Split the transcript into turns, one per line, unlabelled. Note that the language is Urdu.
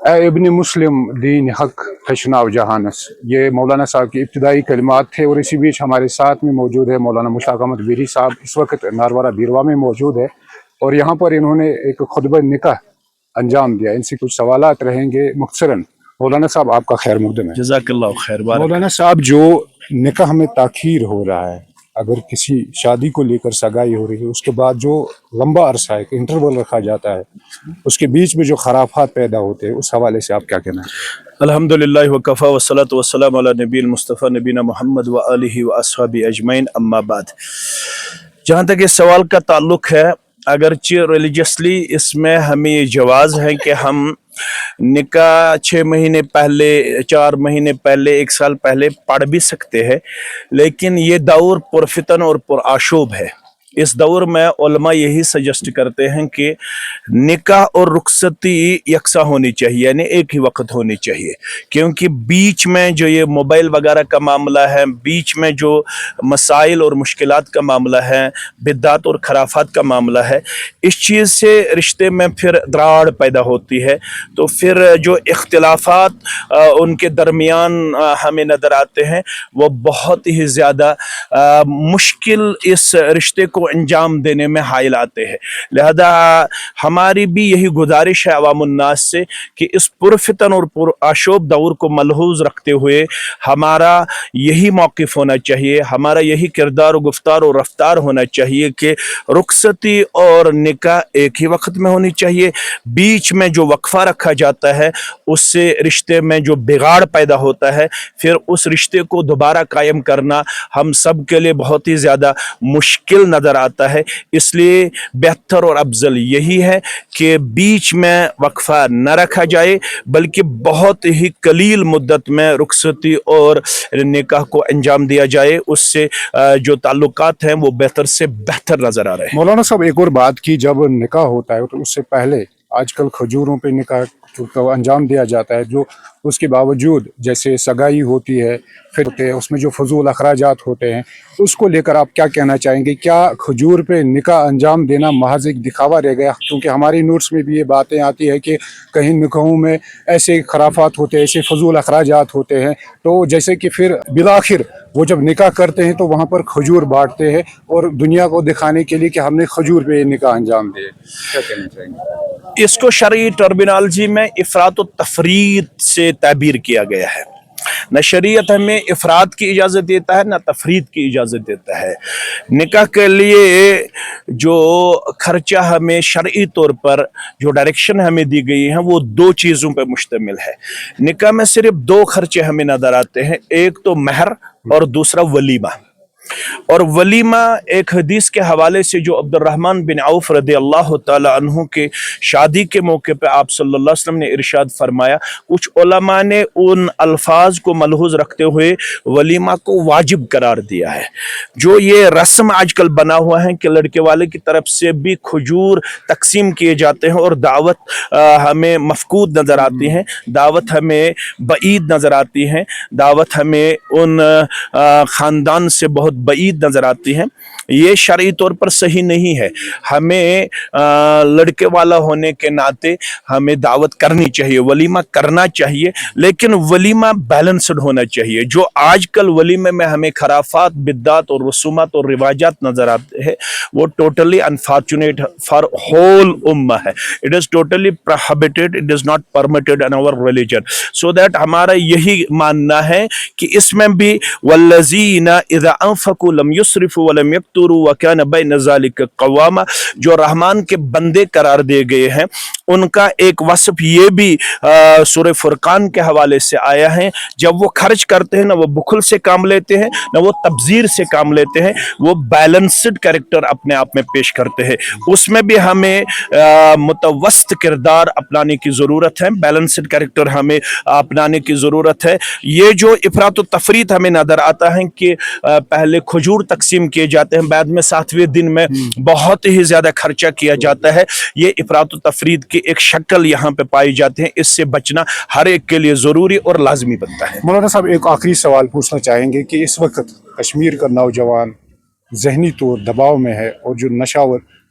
اے ابن مسلم دین حق تشناو جہانس، یہ مولانا صاحب کی ابتدائی کلمات تھے، اور اسی بیچ ہمارے ساتھ میں موجود ہے مولانا مشتاق احمد بیری صاحب، اس وقت ناروارہ بیروا میں موجود ہے، اور یہاں پر انہوں نے ایک خطبہ نکاح انجام دیا۔ ان سے کچھ سوالات رہیں گے مختصراً۔ مولانا صاحب آپ کا خیر مقدم ہے۔
جزاک اللہ خیر، بارک۔
مولانا صاحب، جو نکاح میں تاخیر ہو رہا ہے، اگر کسی شادی کو لے کر سگائی ہو رہی ہے، اس کے بعد جو لمبا عرصہ ایک انٹرول رکھا جاتا ہے، اس کے بیچ میں جو خرافات پیدا ہوتے ہیں، اس حوالے سے آپ کیا کہنا ہے؟
الحمدللہ وکفی والصلاۃ والسلام علی نبی المصطفیٰ نبینا محمد وآلہ واصحابہ اجمعین، اما بعد۔ جہاں تک اس سوال کا تعلق ہے، اگرچہ ریلیجسلی اس میں ہمیں یہ جواز ہے کہ ہم نکاح 6 مہینے پہلے، 4 مہینے پہلے، 1 سال پہلے پڑھ بھی سکتے ہیں، لیکن یہ دور پرفتن اور پرآشوب ہے۔ اس دور میں علماء یہی سجسٹ کرتے ہیں کہ نکاح اور رخصتی یکساں ہونی چاہیے، یعنی ایک ہی وقت ہونی چاہیے، کیونکہ بیچ میں جو یہ موبائل وغیرہ کا معاملہ ہے، بیچ میں جو مسائل اور مشکلات کا معاملہ ہے، بدعات اور خرافات کا معاملہ ہے، اس چیز سے رشتے میں پھر دراڑ پیدا ہوتی ہے۔ تو پھر جو اختلافات ان کے درمیان ہمیں نظر آتے ہیں، وہ بہت ہی زیادہ مشکل اس رشتے کو انجام دینے میں حائل آتے ہیں۔ لہذا ہماری بھی یہی گزارش ہے عوام الناس سے کہ اس پرفتن اور پرآشوب دور کو ملحوظ رکھتے ہوئے ہمارا یہی موقف ہونا چاہیے، ہمارا یہی کردار و گفتار و رفتار ہونا چاہیے کہ رخصتی اور نکاح ایک ہی وقت میں ہونی چاہیے۔ بیچ میں جو وقفہ رکھا جاتا ہے، اس سے رشتے میں جو بگاڑ پیدا ہوتا ہے، پھر اس رشتے کو دوبارہ قائم کرنا ہم سب کے لیے بہت ہی زیادہ مشکل نظر آتا ہے۔ اس لیے بہتر اور افضل یہی ہے کہ بیچ میں وقفہ نہ رکھا جائے، بلکہ بہت ہی قلیل مدت میں رخصتی اور نکاح کو انجام دیا جائے۔ اس سے جو تعلقات ہیں وہ بہتر سے بہتر نظر آ رہے ہیں۔
مولانا صاحب، ایک اور بات کی، جب نکاح ہوتا ہے تو اس سے پہلے آج کل کھجوروں پہ نکاح کو انجام دیا جاتا ہے، جو اس کے باوجود جیسے سگائی ہوتی ہے، پھر اس میں جو فضول اخراجات ہوتے ہیں، اس کو لے کر آپ کیا کہنا چاہیں گے؟ کیا کھجور پہ نکاح انجام دینا محض ایک دکھاوا رہ گیا؟ کیونکہ ہماری نوٹس میں بھی یہ باتیں آتی ہے کہ کہیں نکاحوں میں ایسے خرافات ہوتے ہیں، ایسے فضول اخراجات ہوتے ہیں، تو جیسے کہ پھر بالآخر وہ جب نکاح کرتے ہیں تو وہاں پر کھجور بانٹتے ہیں، اور دنیا کو دکھانے کے لیے کہ ہم نے کھجور پہ نکاح انجام دیے۔ کیا کہنا چاہیں گے؟
اس کو شرعی ٹرمینالوجی میں افراط و تفریط سے تعبیر کیا گیا ہے۔ نہ شریعت ہمیں افراد کی اجازت دیتا ہے، نہ تفرید کی اجازت دیتا ہے۔ نکاح کے لیے جو خرچہ ہمیں شرعی طور پر جو ڈائریکشن ہمیں دی گئی ہیں، وہ 2 چیزوں پہ مشتمل ہے۔ نکاح میں صرف 2 خرچے ہمیں نظر آتے ہیں، ایک تو مہر اور دوسرا ولیمہ۔ اور ولیمہ ایک حدیث کے حوالے سے جو عبد الرحمن بن عوف رضی اللہ تعالی عنہ کے شادی کے موقع پہ آپ صلی اللہ علیہ وسلم نے ارشاد فرمایا، کچھ علماء نے ان الفاظ کو ملحوظ رکھتے ہوئے ولیمہ کو واجب قرار دیا ہے۔ جو یہ رسم آج کل بنا ہوا ہے کہ لڑکے والے کی طرف سے بھی کھجور تقسیم کیے جاتے ہیں، اور دعوت ہمیں مفقود نظر آتی ہیں، دعوت ہمیں بعید نظر آتی ہیں، دعوت ہمیں ان خاندان سے بہت بعید نظر آتی ہیں، یہ شرعی طور پر صحیح نہیں ہے۔ ہمیں لڑکے والا ہونے کے ناطے ہمیں دعوت کرنی چاہیے، ولیمہ کرنا چاہیے، لیکن ولیمہ بیلنسڈ ہونا چاہیے۔ جو آج کل ولیمے میں ہمیں خرافات، بدعات اور رسومات اور رواجات نظر آتے ہیں، وہ ٹوٹلی انفارچونیٹ فار ہول امہ ہے۔ It is totally prohibited, it is not permitted in our religion, so that ہمارا یہی ماننا ہے کہ اس میں بھی والذین اذا انفقوا لم یسرفوا ولم یقتروا وکان بین ذلک قواما، جو رحمان کے بندے قرار دیے گئے ہیں، ان کا ایک وصف یہ بھی سورہ فرقان کے حوالے سے آیا ہے، جب وہ خرچ کرتے ہیں نہ وہ بخل سے کام لیتے ہیں، نہ وہ تبذیر سے کام لیتے ہیں، وہ بیلنسڈ کریکٹر اپنے آپ میں پیش کرتے ہیں۔ اس میں بھی ہمیں متوسط کردار اپنانے کی ضرورت ہے، بیلنسڈ کریکٹر ہمیں اپنانے کی ضرورت ہے۔ یہ جو افراط و تفریط ہمیں نظر آتا ہے کہ پہلے کھجور تقسیم کیے جاتے ہیں، بعد میں 7ویں دن میں بہت ہی زیادہ خرچہ کیا جاتا ہے، یہ افراط و تفریط کی ایک شکل یہاں پہ پائی جاتی ہے۔ اس سے بچنا ہر ایک کے لیے ضروری اور لازمی بنتا ہے۔
مولانا صاحب، ایک آخری سوال پوچھنا چاہیں گے کہ اس وقت کشمیر کا نوجوان ذہنی طور دباؤ میں ہے، اور جو نشاور